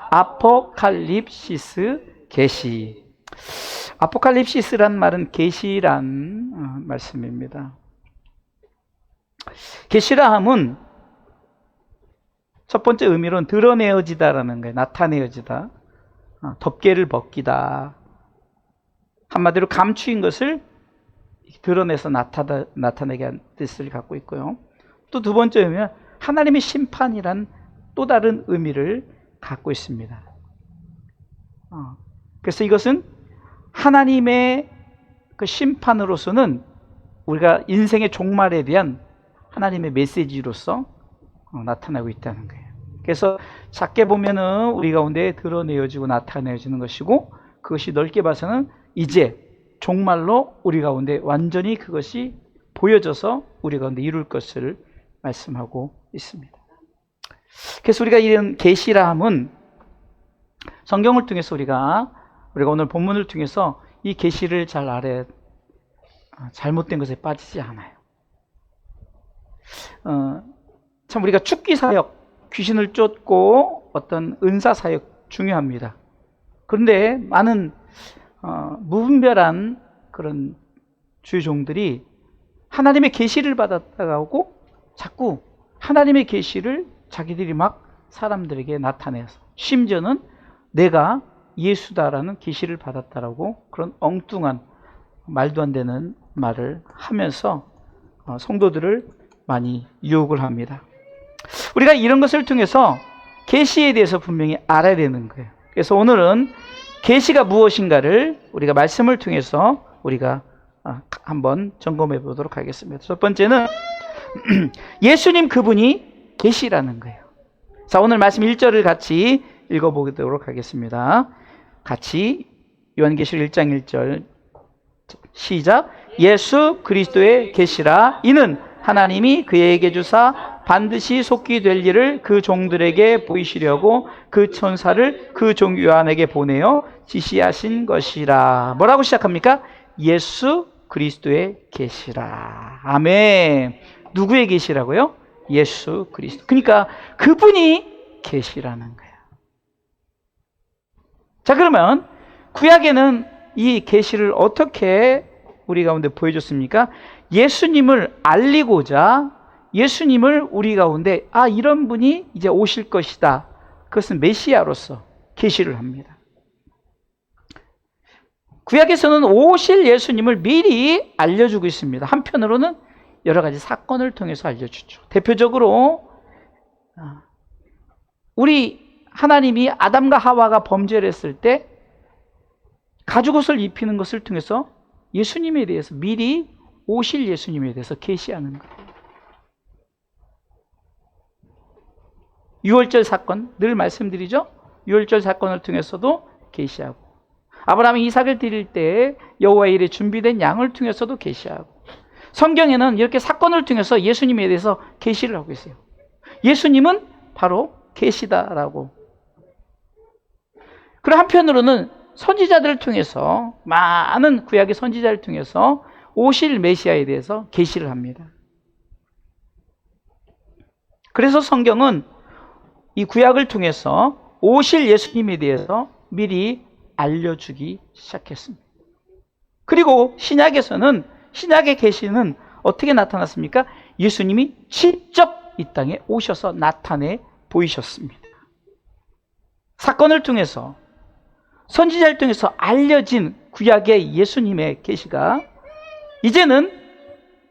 아포칼립시스 계시. 아포칼립시스란 말은 계시란 말씀입니다. 계시라 함은 첫 번째 의미로는 드러내어지다라는 거예요. 나타내어지다. 덮개를 벗기다. 한마디로 감추인 것을 드러내서 나타내게 한 뜻을 갖고 있고요. 또 두 번째 의미는 하나님의 심판이란 또 다른 의미를 갖고 있습니다. 그래서 이것은 하나님의 그 심판으로서는 우리가 인생의 종말에 대한 하나님의 메시지로서 나타나고 있다는 거예요. 그래서 작게 보면은 우리 가운데 드러내어지고 나타내어지는 것이고, 그것이 넓게 봐서는 이제 종말로 우리 가운데 완전히 그것이 보여져서 우리 가운데 이룰 것을 말씀하고 있습니다. 그래서 우리가 이런 계시라 함은 성경을 통해서 우리가 오늘 본문을 통해서 이 계시를 잘 알아야 잘못된 것에 빠지지 않아요. 참 우리가 축기 사역, 귀신을 쫓고 어떤 은사 사역 중요합니다. 그런데 많은 무분별한 그런 주의 종들이 하나님의 계시를 받았다고 자꾸 하나님의 계시를 자기들이 막 사람들에게 나타내서, 심지어는 내가 예수다라는 계시를 받았다라고 그런 엉뚱한 말도 안 되는 말을 하면서 성도들을 많이 유혹을 합니다. 우리가 이런 것을 통해서 계시에 대해서 분명히 알아야 되는 거예요. 그래서 오늘은 계시가 무엇인가를 우리가 말씀을 통해서 우리가 한번 점검해 보도록 하겠습니다. 첫 번째는 예수님 그분이 계시라는 거예요. 자, 오늘 말씀 1절을 같이 읽어보도록 하겠습니다. 같이 요한계시록 1장 1절 시작. 예수 그리스도의 계시라. 이는 하나님이 그에게 주사 반드시 속히 될 일을 그 종들에게 보이시려고 그 천사를 그 종 요한에게 보내어 지시하신 것이라. 뭐라고 시작합니까? 예수 그리스도의 계시라. 아멘. 누구의 계시라고요? 예수 그리스도. 그러니까 그분이 계시라는 거예요. 자, 그러면 구약에는 이 계시를 어떻게 우리 가운데 보여줬습니까? 예수님을 알리고자 예수님을 우리 가운데 이런 분이 이제 오실 것이다. 그것은 메시아로서 계시를 합니다. 구약에서는 오실 예수님을 미리 알려주고 있습니다. 한편으로는 여러 가지 사건을 통해서 알려주죠. 대표적으로 우리 하나님이 아담과 하와가 범죄를 했을 때 가죽옷을 입히는 것을 통해서 예수님에 대해서 미리 오실 예수님에 대해서 계시하는 거예요. 유월절 사건 늘 말씀드리죠. 유월절 사건을 통해서도 계시하고, 아브라함이 이삭을 드릴 때 여호와의 일에 준비된 양을 통해서도 계시하고, 성경에는 이렇게 사건을 통해서 예수님에 대해서 계시를 하고 있어요. 예수님은 바로 계시다라고. 그리고 한편으로는 선지자들을 통해서, 많은 구약의 선지자를 통해서 오실 메시아에 대해서 계시를 합니다. 그래서 성경은 이 구약을 통해서 오실 예수님에 대해서 미리 알려주기 시작했습니다. 그리고 신약에서는, 신약의 계시는 어떻게 나타났습니까? 예수님이 직접 이 땅에 오셔서 나타내 보이셨습니다. 사건을 통해서, 선지자를 통해서 알려진 구약의 예수님의 계시가 이제는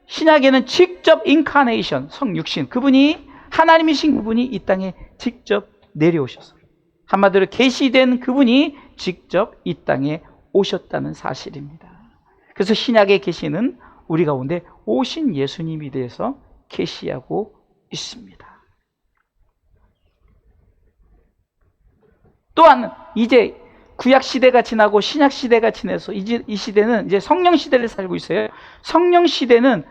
신약에는 직접 인카네이션, 성육신, 그분이 하나님이신 그분이 이 땅에 직접 내려오셔서, 한마디로 계시된 그분이 직접 이 땅에 오셨다는 사실입니다. 그래서 신약의 계시는 우리 가운데 오신 예수님에 대해서 계시하고 있습니다. 또한 이제 구약 시대가 지나고 신약 시대가 지나서 이제 이 시대는 이제 성령 시대를 살고 있어요. 성령 시대는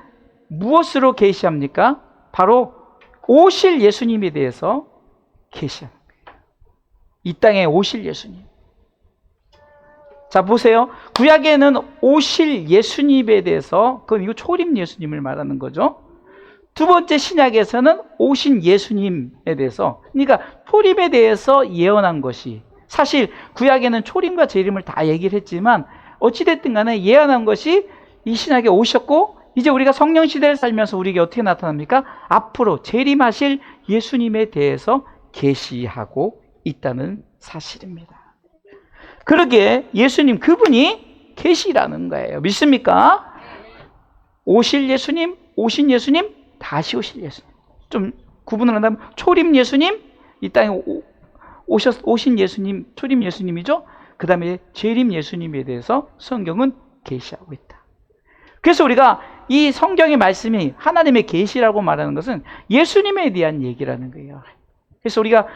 무엇으로 계시합니까? 바로 오실 예수님에 대해서 계시합니다. 이 땅에 오실 예수님. 자, 보세요. 구약에는 오실 예수님에 대해서, 그건 이거 초림 예수님을 말하는 거죠. 두 번째 신약에서는 오신 예수님에 대해서, 그러니까 초림에 대해서 예언한 것이, 사실 구약에는 초림과 재림을 다 얘기를 했지만 어찌됐든 간에 예언한 것이 이 신약에 오셨고, 이제 우리가 성령 시대를 살면서 우리에게 어떻게 나타납니까? 앞으로 재림하실 예수님에 대해서 계시하고 있다는 사실입니다. 그러기에 예수님 그분이 계시라는 거예요. 믿습니까? 오실 예수님, 오신 예수님, 다시 오실 예수님. 좀 구분을 한다면 초림 예수님, 이 땅에 오신 예수님, 초림 예수님이죠. 그 다음에 재림 예수님에 대해서 성경은 계시하고 있다. 그래서 우리가 이 성경의 말씀이 하나님의 계시라고 말하는 것은 예수님에 대한 얘기라는 거예요. 그래서 우리가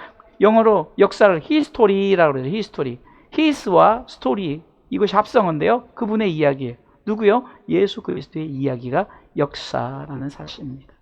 영어로 역사를 히스토리라고 그러죠. 히스토리. 히스와 스토리, 이것이 합성어인데요. 그분의 이야기예요. 누구요? 예수 그리스도의 이야기가 역사라는 사실입니다.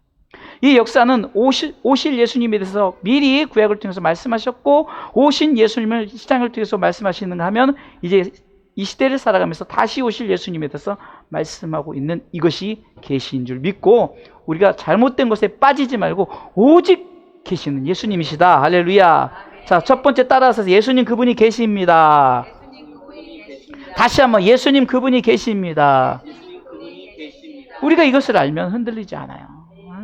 이 역사는 오실 예수님에 대해서 미리 구약을 통해서 말씀하셨고, 오신 예수님을 시장을 통해서 말씀하시는가 하면 이제 이 시대를 살아가면서 다시 오실 예수님에 대해서 말씀하고 있는 이것이 계시인 줄 믿고, 우리가 잘못된 것에 빠지지 말고 오직 계시는 예수님이시다. 할렐루야. 자, 첫 번째 따라서 예수님 그분이 계십니다. 다시 한번 예수님 그분이 계십니다. 우리가 이것을 알면 흔들리지 않아요.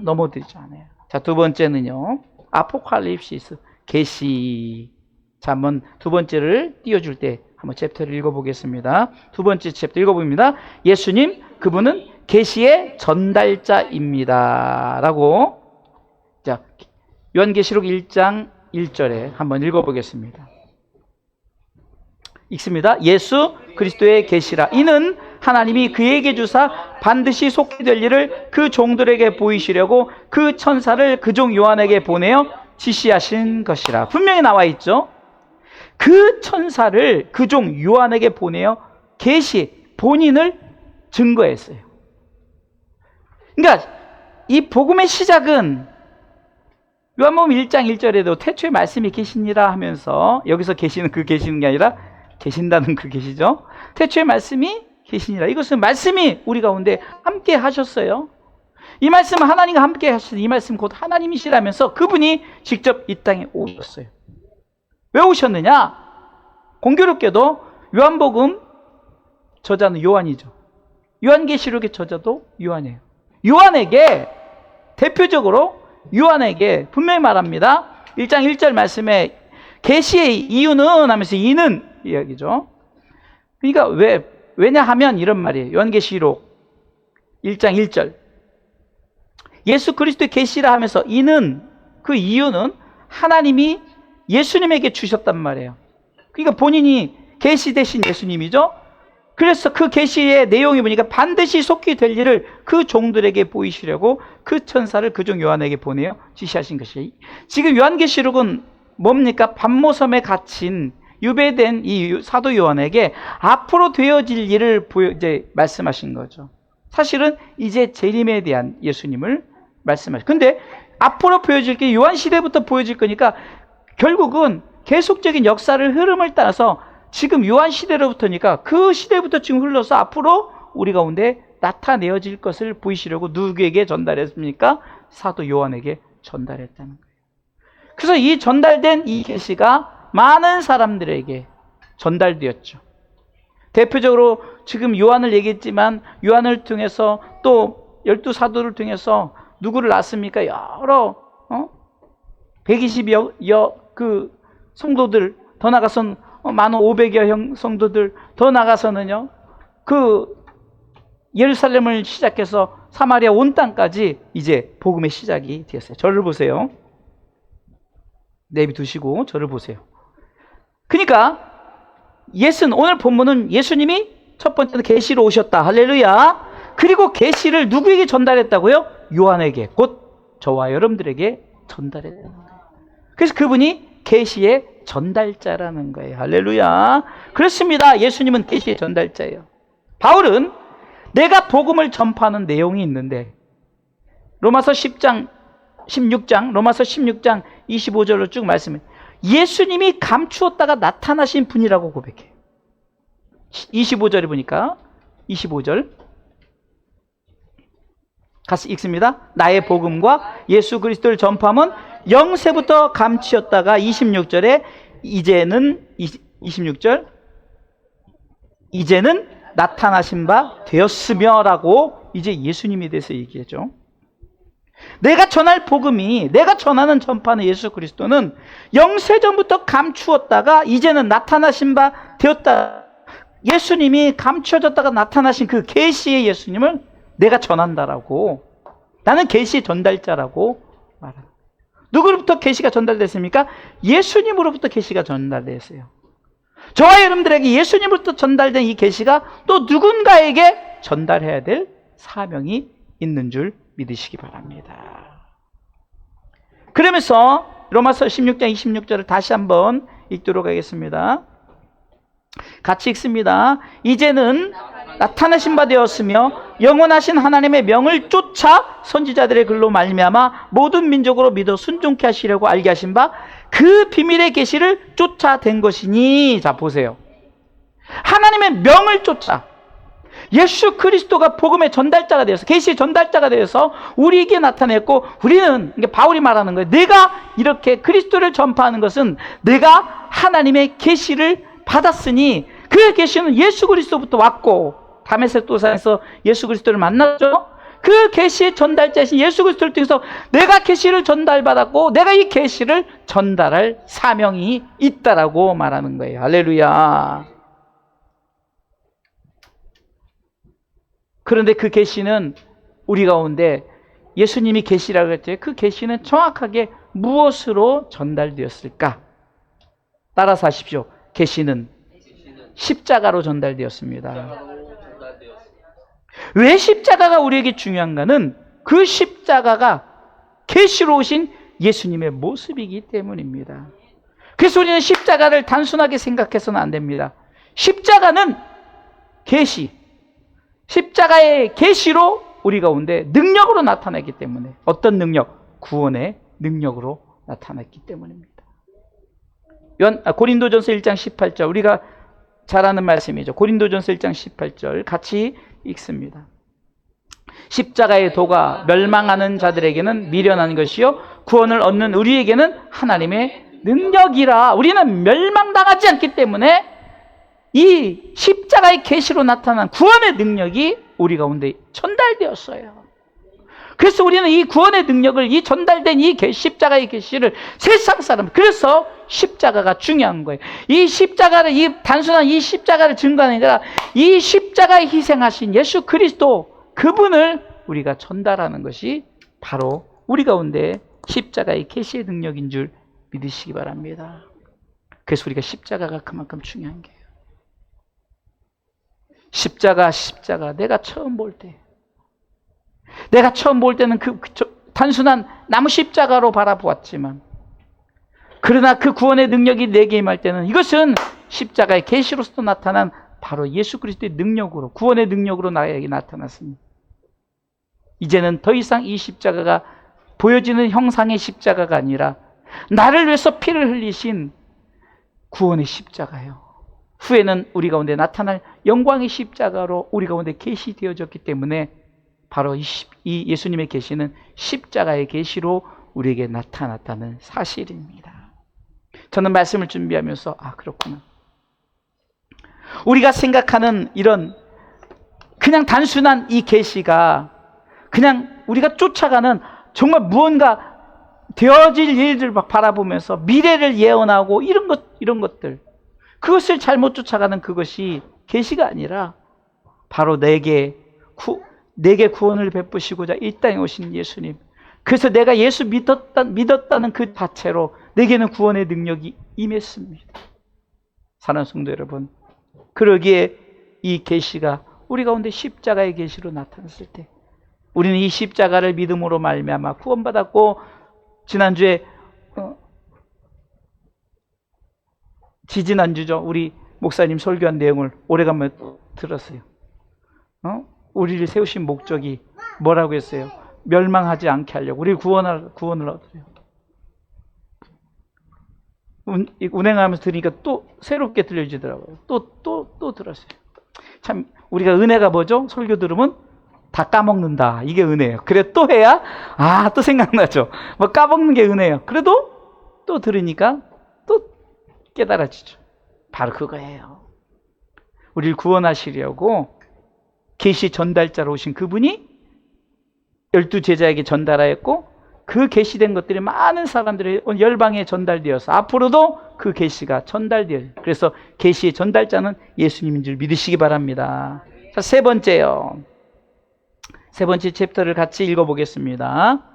넘어뜨리지 않아요. 자, 두 번째는요, 아포칼립시스, 계시. 자, 한번 두 번째를 띄워줄 때 한번 챕터를 읽어보겠습니다. 두 번째 챕터 읽어봅니다. 예수님 그분은 계시의 전달자입니다 라고. 자, 요한계시록 1장 1절에 한번 읽어보겠습니다. 읽습니다. 예수 그리스도의 계시라. 이는 하나님이 그에게 주사 반드시 속히 될 일을 그 종들에게 보이시려고 그 천사를 그 종 요한에게 보내어 지시하신 것이라. 분명히 나와 있죠. 그 천사를 그 종 요한에게 보내어 계시, 본인을 증거했어요. 그러니까 이 복음의 시작은 요한복음 1장 1절에도 태초에 말씀이 계시니라 하면서, 여기서 계시는 그 계시는 게 아니라 계신다는 그 계시죠. 태초에 말씀이 계시니라. 이것은 말씀이 우리 가운데 함께 하셨어요. 이 말씀은 하나님과 함께 하신, 이 말씀 곧 하나님이시라면서 그분이 직접 이 땅에 오셨어요. 왜 오셨느냐? 공교롭게도 요한복음 저자는 요한이죠. 요한계시록의 저자도 요한이에요. 요한에게, 대표적으로 요한에게 분명히 말합니다. 1장 1절 말씀에 계시의 이유는 하면서 이는 이야기죠. 그러니까 왜냐하면 이런 말이에요. 요한계시록 1장 1절. 예수 그리스도의 계시라 하면서 이는, 그 이유는 하나님이 예수님에게 주셨단 말이에요. 그러니까 본인이 계시 되신 예수님이죠. 그래서 그 계시의 내용이 보니까 반드시 속히 될 일을 그 종들에게 보이시려고 그 천사를 그 종 요한에게 보내어 지시하신 것이에요. 지금 요한계시록은 뭡니까? 반모섬에 갇힌 유배된 이 사도 요한에게 앞으로 되어질 일을 이제 말씀하신 거죠. 사실은 이제 재림에 대한 예수님을 말씀하신. 근데 앞으로 보여질 게 요한 시대부터 보여질 거니까 결국은 계속적인 역사를 흐름을 따라서 지금 요한 시대로부터니까 그 시대부터 지금 흘러서 앞으로 우리 가운데 나타내어질 것을 보이시려고 누구에게 전달했습니까? 사도 요한에게 전달했다는 거예요. 그래서 이 전달된 이 계시가 많은 사람들에게 전달되었죠. 대표적으로 지금 요한을 얘기했지만 요한을 통해서 또 12사도를 통해서 누구를 낳았습니까? 여러 120여 그 성도들, 더 나가선 많은 500여 성도들, 더 나가서는요 그 예루살렘을 시작해서 사마리아 온 땅까지 이제 복음의 시작이 되었어요. 저를 보세요. 내비두시고 저를 보세요. 그러니까 오늘 본문은 예수님이 첫 번째는 계시로 오셨다. 할렐루야. 그리고 계시를 누구에게 전달했다고요? 요한에게, 곧 저와 여러분들에게 전달했다는 거예요. 그래서 그분이 계시의 전달자라는 거예요. 할렐루야. 그렇습니다. 예수님은 계시의 전달자예요. 바울은 내가 복음을 전파하는 내용이 있는데 로마서 16장 25절로 쭉 말씀해. 예수님이 감추었다가 나타나신 분이라고 고백해요. 25절에 보니까 25절 같이 읽습니다. 나의 복음과 예수 그리스도를 전파함은 영세부터 감추었다가 26절에 이제는 26절 이제는 나타나신 바 되었으며라고 이제 예수님에 대해서 얘기하죠. 내가 전할 복음이, 내가 전하는 전파는 예수 그리스도는 영세전부터 감추었다가 이제는 나타나신 바 되었다. 예수님이 감추어졌다가 나타나신 그 계시의 예수님을 내가 전한다라고, 나는 계시의 전달자라고 말합니다. 누구로부터 계시가 전달됐습니까? 예수님으로부터 계시가 전달됐어요. 저와 여러분들에게 예수님으로부터 전달된 이 계시가 또 누군가에게 전달해야 될 사명이 있는 줄 믿으시기 바랍니다. 그러면서 로마서 16장 26절을 다시 한번 읽도록 하겠습니다. 같이 읽습니다. 이제는 나타나신 바 되었으며 영원하신 하나님의 명을 쫓아 선지자들의 글로 말미암아 모든 민족으로 믿어 순종케 하시려고 알게 하신 바 그 비밀의 계시를 쫓아된 것이니. 자, 보세요. 하나님의 명을 쫓아 예수 그리스도가 복음의 전달자가 되어서, 계시의 전달자가 되어서 우리에게 나타냈고, 우리는, 이게 바울이 말하는 거예요. 내가 이렇게 그리스도를 전파하는 것은 내가 하나님의 계시를 받았으니, 그 계시는 예수 그리스도부터 왔고, 다메섹 도상에서 예수 그리스도를 만났죠. 그 계시의 전달자이신 예수 그리스도를 통해서 내가 계시를 전달받았고, 내가 이 계시를 전달할 사명이 있다라고 말하는 거예요. 할렐루야. 그런데 그 계시는 우리 가운데 예수님이 계시라고 했죠. 그 계시는 정확하게 무엇으로 전달되었을까? 따라서 하십시오. 계시는 십자가로 전달되었습니다. 왜 십자가가 우리에게 중요한가는 그 십자가가 계시로 오신 예수님의 모습이기 때문입니다. 그래서 우리는 십자가를 단순하게 생각해서는 안 됩니다. 십자가는 계시, 십자가의 계시로 우리 가운데 능력으로 나타났기 때문에, 어떤 능력? 구원의 능력으로 나타났기 때문입니다. 고린도전서 1장 18절, 우리가 잘 아는 말씀이죠. 고린도전서 1장 18절 같이 읽습니다. 십자가의 도가 멸망하는 자들에게는 미련한 것이요 구원을 얻는 우리에게는 하나님의 능력이라. 우리는 멸망당하지 않기 때문에 이 십자가의 계시로 나타난 구원의 능력이 우리 가운데 전달되었어요. 그래서 우리는 이 구원의 능력을, 이 전달된 이 십자가의 계시를 세상 사람, 그래서 십자가가 중요한 거예요. 이 십자가를, 이 단순한 이 십자가를 증거하는 게 아니라 이 십자가에 희생하신 예수 그리스도, 그분을 우리가 전달하는 것이 바로 우리 가운데 십자가의 계시의 능력인 줄 믿으시기 바랍니다. 그래서 우리가 십자가가 그만큼 중요한 거예요. 십자가 내가 처음 볼 때는 단순한 나무 십자가로 바라보았지만, 그러나 그 구원의 능력이 내게 임할 때는 이것은 십자가의 계시로서 나타난 바로 예수 그리스도의 능력으로, 구원의 능력으로 나에게 나타났습니다. 이제는 더 이상 이 십자가가 보여지는 형상의 십자가가 아니라 나를 위해서 피를 흘리신 구원의 십자가예요. 후에는 우리 가운데 나타날 영광의 십자가로 우리 가운데 계시되어졌기 때문에 바로 이 예수님의 계시는 십자가의 계시로 우리에게 나타났다는 사실입니다. 저는 말씀을 준비하면서 그렇구나. 우리가 생각하는 이런 그냥 단순한 이 계시가 그냥 우리가 쫓아가는 정말 무언가 되어질 일들 막 바라보면서 미래를 예언하고 이런 것들, 그것을 잘못 쫓아가는 그것이 계시가 아니라 바로 내게 구원을 베푸시고자 이 땅에 오신 예수님, 그래서 내가 예수 믿었다는 그 자체로 내게는 구원의 능력이 임했습니다. 사랑하는 성도 여러분, 그러기에 이 계시가 우리 가운데 십자가의 계시로 나타났을 때 우리는 이 십자가를 믿음으로 말미암아 구원받았고, 지난주에 지지난주죠. 우리 목사님 설교한 내용을 오래간만에 들었어요. 우리를 세우신 목적이 뭐라고 했어요? 멸망하지 않게 하려고, 우리 구원을 얻으려고. 운행하면서 들으니까 또 새롭게 들려지더라고요. 또 들었어요. 참 우리가 은혜가 뭐죠? 설교 들으면 다 까먹는다. 이게 은혜예요. 그래 또 해야 또 생각나죠. 뭐 까먹는 게 은혜예요. 그래도 또 들으니까 또 깨달아지죠. 바로 그거예요. 우리를 구원하시려고 계시 전달자로 오신 그분이 12제자에게 전달하였고, 그 계시된 것들이 많은 사람들의 열방에 전달되어서 앞으로도 그 계시가 전달되어요. 그래서 계시의 전달자는 예수님인 줄 믿으시기 바랍니다. 자, 세 번째 챕터를 같이 읽어보겠습니다.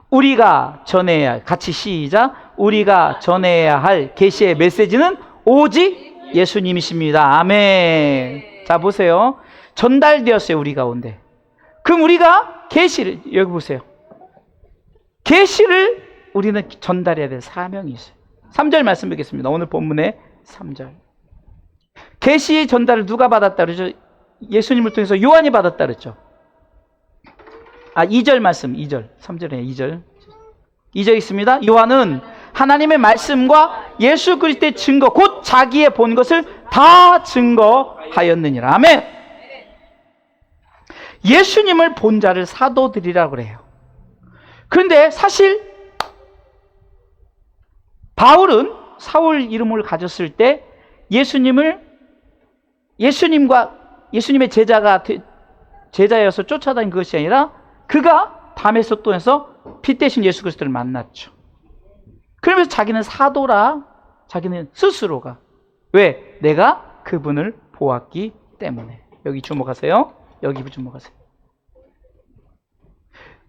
우리가 전해야 할, 같이 시작. 우리가 전해야 할 계시의 메시지는 오직 예수님이십니다. 아멘. 자, 보세요. 전달되었어요, 우리 가운데. 그럼 우리가 계시를, 여기 보세요. 계시를 우리는 전달해야 될 사명이 있어요. 3절 말씀 보겠습니다. 오늘 본문의 3절. 계시의 전달을 누가 받았다 그러죠? 예수님을 통해서 요한이 받았다 그랬죠. 2절 말씀, 2절. 3절에 2절. 2절 있습니다. 요한은 하나님의 말씀과 예수 그리스도의 증거, 곧 자기의 본 것을 다 증거하였느니라. 아멘. 예수님을 본 자를 사도들이라고 그래요. 그런데 사실 바울은 사울 이름을 가졌을 때 예수님과 예수님의 제자여서 쫓아다닌 것이 아니라 그가 담에서 또 해서 피 대신 예수 그리스도를 만났죠. 그러면서 자기는 사도라, 자기는 스스로가. 왜? 내가 그분을 보았기 때문에. 여기 주목하세요. 여기 주목하세요.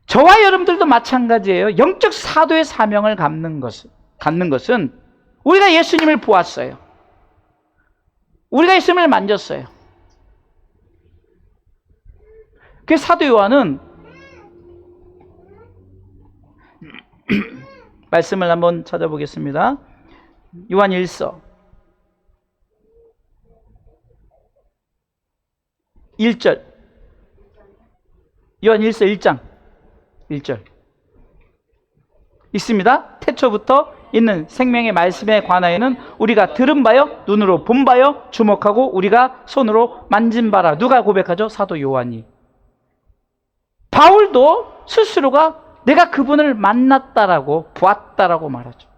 저와 여러분들도 마찬가지예요. 영적 사도의 사명을 갖는 것은 우리가 예수님을 보았어요. 우리가 예수님을 만졌어요. 그 사도 요한은 말씀을 한번 찾아보겠습니다. 요한 1서 1절. 요한 1서 1장 1절 있습니다. 태초부터 있는 생명의 말씀에 관하여는 우리가 들은 바요, 눈으로 본 바요, 주목하고 우리가 손으로 만진 바라. 누가 고백하죠? 사도 요한이. 바울도 스스로가 내가 그분을 만났다라고, 보았다라고 말하죠.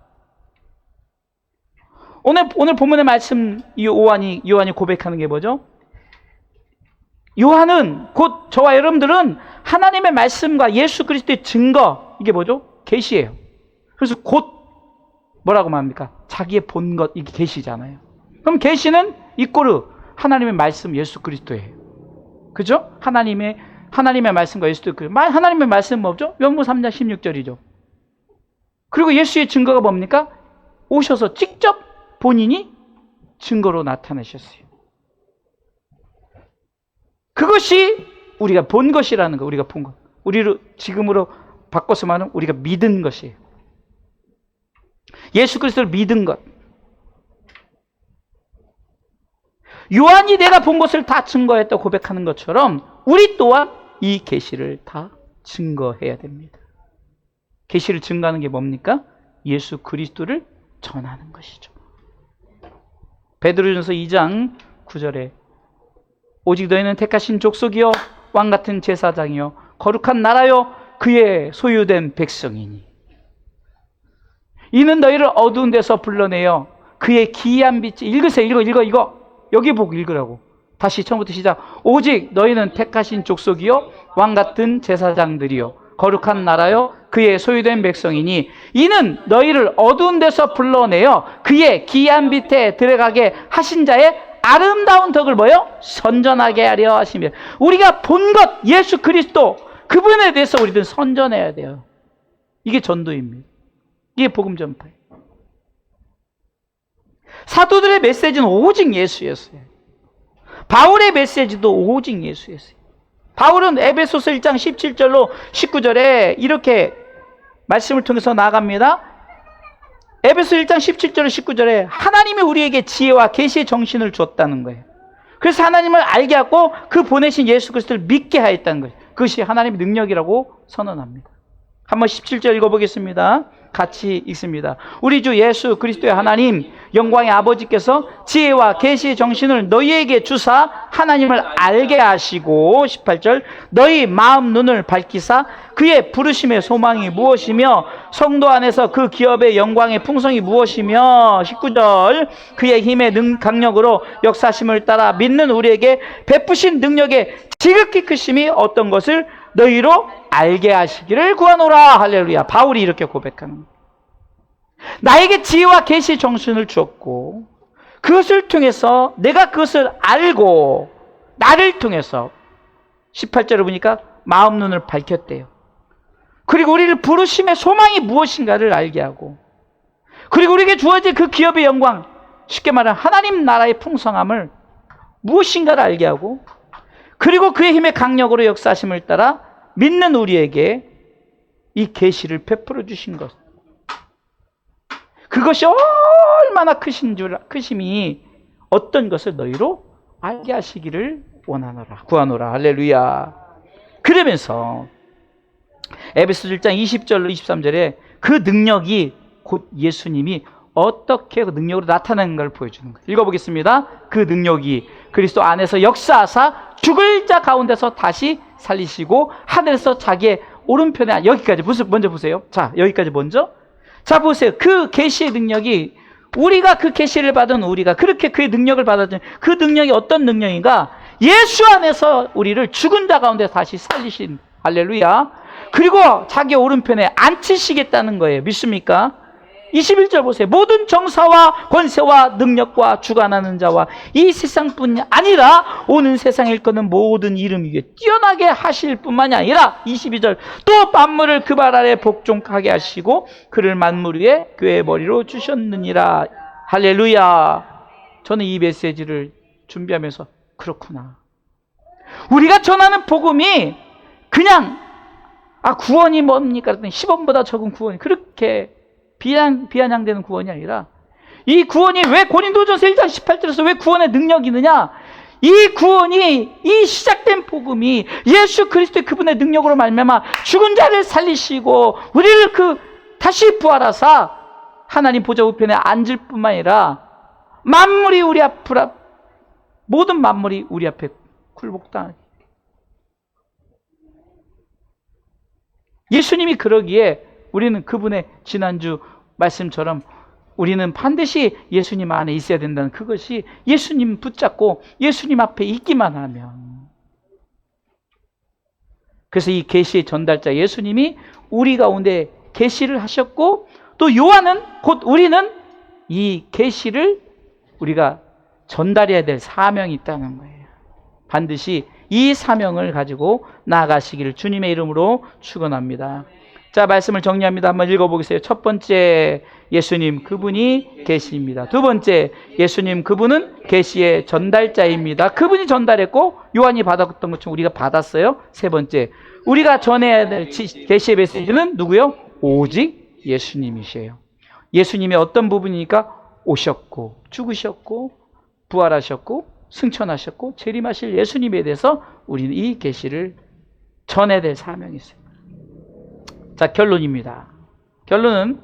오늘 본문의 말씀, 요한이 고백하는 게 뭐죠? 요한은, 곧 저와 여러분들은 하나님의 말씀과 예수 그리스도의 증거, 이게 뭐죠? 계시예요. 그래서 곧 뭐라고 말합니까? 자기의 본 것, 이게 계시잖아요. 그럼 계시는 이꼬르 하나님의 말씀, 예수 그리스도예요. 그죠? 하나님의 말씀과 예수 그리스도. 하나님의 말씀은 뭐죠? 요한복음 3장 16절이죠. 그리고 예수의 증거가 뭡니까? 오셔서 직접 본인이 증거로 나타나셨어요. 그것이 우리가 본 것이라는 거, 우리가 본 것. 우리로 지금으로 바꿔서 말하면 우리가 믿은 것이에요. 예수 그리스도를 믿은 것. 요한이 내가 본 것을 다 증거했다고 고백하는 것처럼 우리 또한 이 계시를 다 증거해야 됩니다. 계시를 증거하는 게 뭡니까? 예수 그리스도를 전하는 것이죠. 베드로전서 2장 9절에 오직 너희는 택하신 족속이요 왕같은 제사장이요 거룩한 나라요 그의 소유된 백성이니 이는 너희를 어두운 데서 불러내어 그의 기이한 빛. 읽으세요. 이거 여기 보고 읽으라고. 다시 처음부터 시작. 오직 너희는 택하신 족속이요 왕같은 제사장들이요 거룩한 나라요 그의 소유된 백성이니 이는 너희를 어두운 데서 불러내어 그의 기이한 빛에 들어가게 하신 자의 아름다운 덕을 뭐요? 선전하게 하려 하시며. 우리가 본 것 예수 그리스도 그분에 대해서 우리들은 선전해야 돼요. 이게 전도입니다. 이게 복음 전파예요. 사도들의 메시지는 오직 예수였어요. 바울의 메시지도 오직 예수였어요. 바울은 에베소서 1장 17절로 19절에 이렇게 말씀을 통해서 나아갑니다. 에베소 1장 17절로 19절에 하나님이 우리에게 지혜와 계시의 정신을 줬다는 거예요. 그래서 하나님을 알게 하고 그 보내신 예수 그리스도를 믿게 하였다는 거예요. 그것이 하나님의 능력이라고 선언합니다. 한번 17절 읽어보겠습니다. 같이 읽습니다. 우리 주 예수 그리스도의 하나님 영광의 아버지께서 지혜와 계시의 정신을 너희에게 주사 하나님을 알게 하시고, 18절, 너희 마음 눈을 밝히사 그의 부르심의 소망이 무엇이며 성도 안에서 그 기업의 영광의 풍성이 무엇이며, 19절, 그의 힘의 강력으로 역사심을 따라 믿는 우리에게 베푸신 능력의 지극히 크심이 어떤 것을 너희로 알게 하시기를 구하노라. 할렐루야. 바울이 이렇게 고백하는 거예요. 나에게 지혜와 계시 정신을 주었고, 그것을 통해서 내가 그것을 알고, 나를 통해서 18절을 보니까 마음 눈을 밝혔대요. 그리고 우리를 부르심의 소망이 무엇인가를 알게 하고, 그리고 우리에게 주어질 그 기업의 영광, 쉽게 말하면 하나님 나라의 풍성함을 무엇인가를 알게 하고, 그리고 그의 힘의 강력으로 역사하심을 따라 믿는 우리에게 이 계시를 베풀어 주신 것, 그것이 얼마나 크심이 어떤 것을 너희로 알게 하시기를 원하노라, 구하노라. 할렐루야. 그러면서 에베소서 1장 20절로 23절에 그 능력이 곧 예수님이 어떻게 그 능력으로 나타나는 걸 보여주는 거예요. 읽어보겠습니다. 그 능력이 그리스도 안에서 역사하사 죽을 자 가운데서 다시 살리시고 하늘에서 자기의 오른편에, 여기까지 먼저 보세요. 자, 여기까지 먼저. 자, 보세요. 그 계시의 능력이, 우리가 그 계시를 받은 우리가 그렇게 그의 능력을 받았더니 그 능력이 어떤 능력인가? 예수 안에서 우리를 죽은 자 가운데 다시 살리신, 할렐루야. 그리고 자기 오른편에 앉히시겠다는 거예요. 믿습니까? 21절 보세요. 모든 정사와 권세와 능력과 주관하는 자와 이 세상뿐이 아니라 오는 세상에 일컫는 모든 이름 위에 뛰어나게 하실 뿐만이 아니라, 22절, 또 만물을 그 발 아래 복종하게 하시고 그를 만물 위에 교회의 머리로 주셨느니라. 할렐루야. 저는 이 메시지를 준비하면서 그렇구나, 우리가 전하는 복음이 그냥 구원이 뭡니까? 그랬더니 10원보다 적은 구원이 그렇게 비아냥되는 구원이 아니라, 이 구원이 왜 고린도전서 1장 18절에서 왜 구원의 능력이 있느냐? 이 구원이, 이 시작된 복음이 예수 그리스도의 그분의 능력으로 말미암아 죽은 자를 살리시고 우리를 다시 부활하사 하나님 보좌 우편에 앉을 뿐만 아니라 만물이 우리 앞으로, 모든 만물이 우리 앞에 굴복당하게, 예수님이 그러기에 우리는 그분의 지난주 말씀처럼 우리는 반드시 예수님 안에 있어야 된다는, 그것이 예수님 붙잡고 예수님 앞에 있기만 하면, 그래서 이 계시의 전달자 예수님이 우리 가운데 계시를 하셨고, 또 요한은, 곧 우리는 이 계시를 우리가 전달해야 될 사명이 있다는 거예요. 반드시 이 사명을 가지고 나아가시기를 주님의 이름으로 축원합니다. 자, 말씀을 정리합니다. 한번 읽어보겠어요. 첫 번째, 예수님 그분이 계시입니다. 두 번째, 예수님 그분은 계시의 전달자입니다. 그분이 전달했고 요한이 받았던 것처럼 우리가 받았어요. 세 번째, 우리가 전해야 될 계시의 메시지는 누구요? 오직 예수님이시에요. 예수님의 어떤 부분이니까 오셨고 죽으셨고 부활하셨고 승천하셨고 재림하실 예수님에 대해서 우리는 이 계시를 전해야 될 사명이 있어요. 자, 결론입니다. 결론은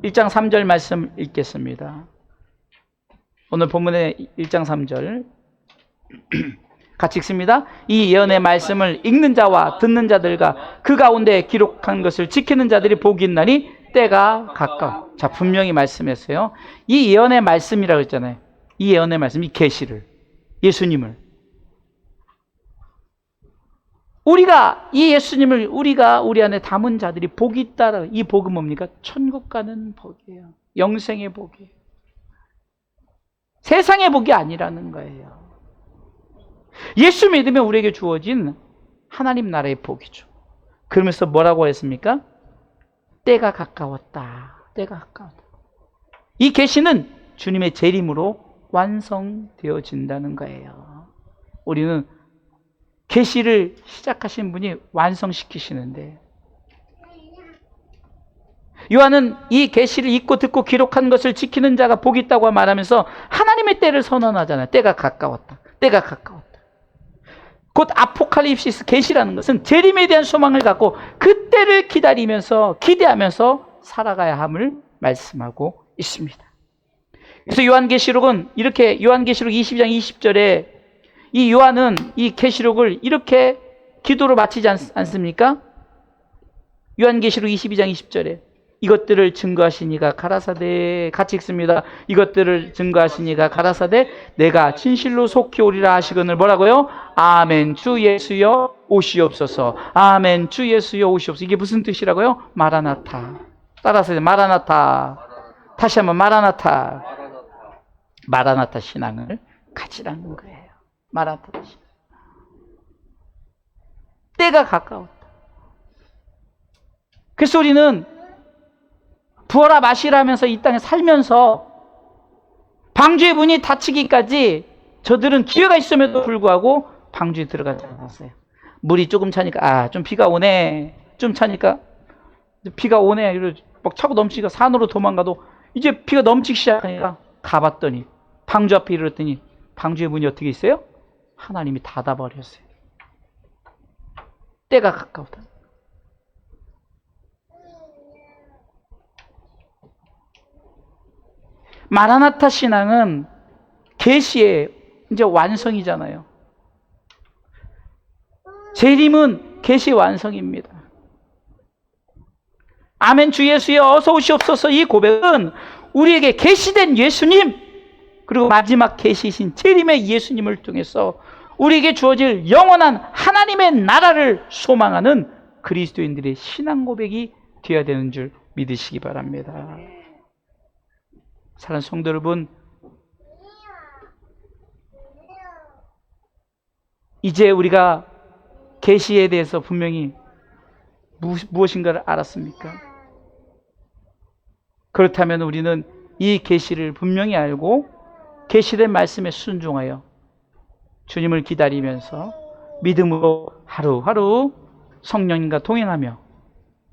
1장 3절 말씀 읽겠습니다. 오늘 본문의 1장 3절 같이 읽습니다. 이 예언의 말씀을 읽는 자와 듣는 자들과 그 가운데 기록한 것을 지키는 자들이 복이 있나니 때가 가까워. 자, 분명히 말씀했어요. 이 예언의 말씀이라고 했잖아요. 이 예언의 말씀, 이 계시를, 예수님을, 우리가 이 예수님을 우리가 우리 안에 담은 자들이 복이 있다. 이 복은 뭡니까? 천국 가는 복이에요. 영생의 복이에요. 세상의 복이 아니라는 거예요. 예수 믿으면 우리에게 주어진 하나님 나라의 복이죠. 그러면서 뭐라고 했습니까? 때가 가까웠다. 때가 가까웠다. 이 계시는 주님의 재림으로 완성되어진다는 거예요. 우리는 계시를 시작하신 분이 완성시키시는데, 요한은 이 계시를 읽고 듣고 기록한 것을 지키는 자가 복이 있다고 말하면서 하나님의 때를 선언하잖아요. 때가 가까웠다. 때가 가까웠다. 곧 아포칼립시스, 계시라는 것은 재림에 대한 소망을 갖고 그때를 기다리면서 기대하면서 살아가야 함을 말씀하고 있습니다. 그래서 요한계시록은 이렇게, 요한계시록 22장 20절에 이 요한은 이 계시록을 이렇게 기도로 마치지 않습니까? 요한계시록 22장 20절에 이것들을 증거하시니가 가라사대, 같이 읽습니다. 이것들을 증거하시니가 가라사대 내가 진실로 속히 오리라 하시거늘 뭐라고요? 아멘 주 예수여 오시옵소서. 아멘 주 예수여 오시옵소서. 이게 무슨 뜻이라고요? 마라나타. 따라서 마라나타. 다시 한번 마라나타. 마라나타 신앙을 가지라는 거예요. 마라나타 신앙. 때가 가까웠다. 그래서 우리는 부어라 마시라 하면서 이 땅에 살면서 방주의 문이 닫히기까지 저들은 기회가 있음에도 불구하고 방주에 들어가지 않았어요. 물이 조금 차니까 좀 비가 오네. 좀 차니까 비가 오네. 막 차고 넘치니까 산으로 도망가도 이제 비가 넘치기 시작하니까 가봤더니 방주 앞에 이르렀더니 방주의 문이 어떻게 있어요? 하나님이 닫아버렸어요. 때가 가까우다. 마라나타 신앙은 계시의 이제 완성이잖아요. 재림은 계시의 완성입니다. 아멘 주 예수여 어서 오시옵소서. 이 고백은 우리에게 계시된 예수님 그리고 마지막 계시신 재림의 예수님을 통해서 우리에게 주어질 영원한 하나님의 나라를 소망하는 그리스도인들의 신앙 고백이 되어야 되는 줄 믿으시기 바랍니다. 사랑하는 성도 여러분, 이제 우리가 계시에 대해서 분명히 무엇인가를 알았습니까? 그렇다면 우리는 이 계시를 분명히 알고 계시된 말씀에 순종하여 주님을 기다리면서 믿음으로 하루하루 성령님과 동행하며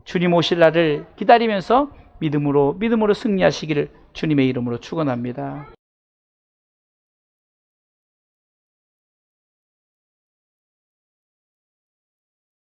주님 오실 날을 기다리면서 믿음으로 승리하시기를 주님의 이름으로 축원합니다.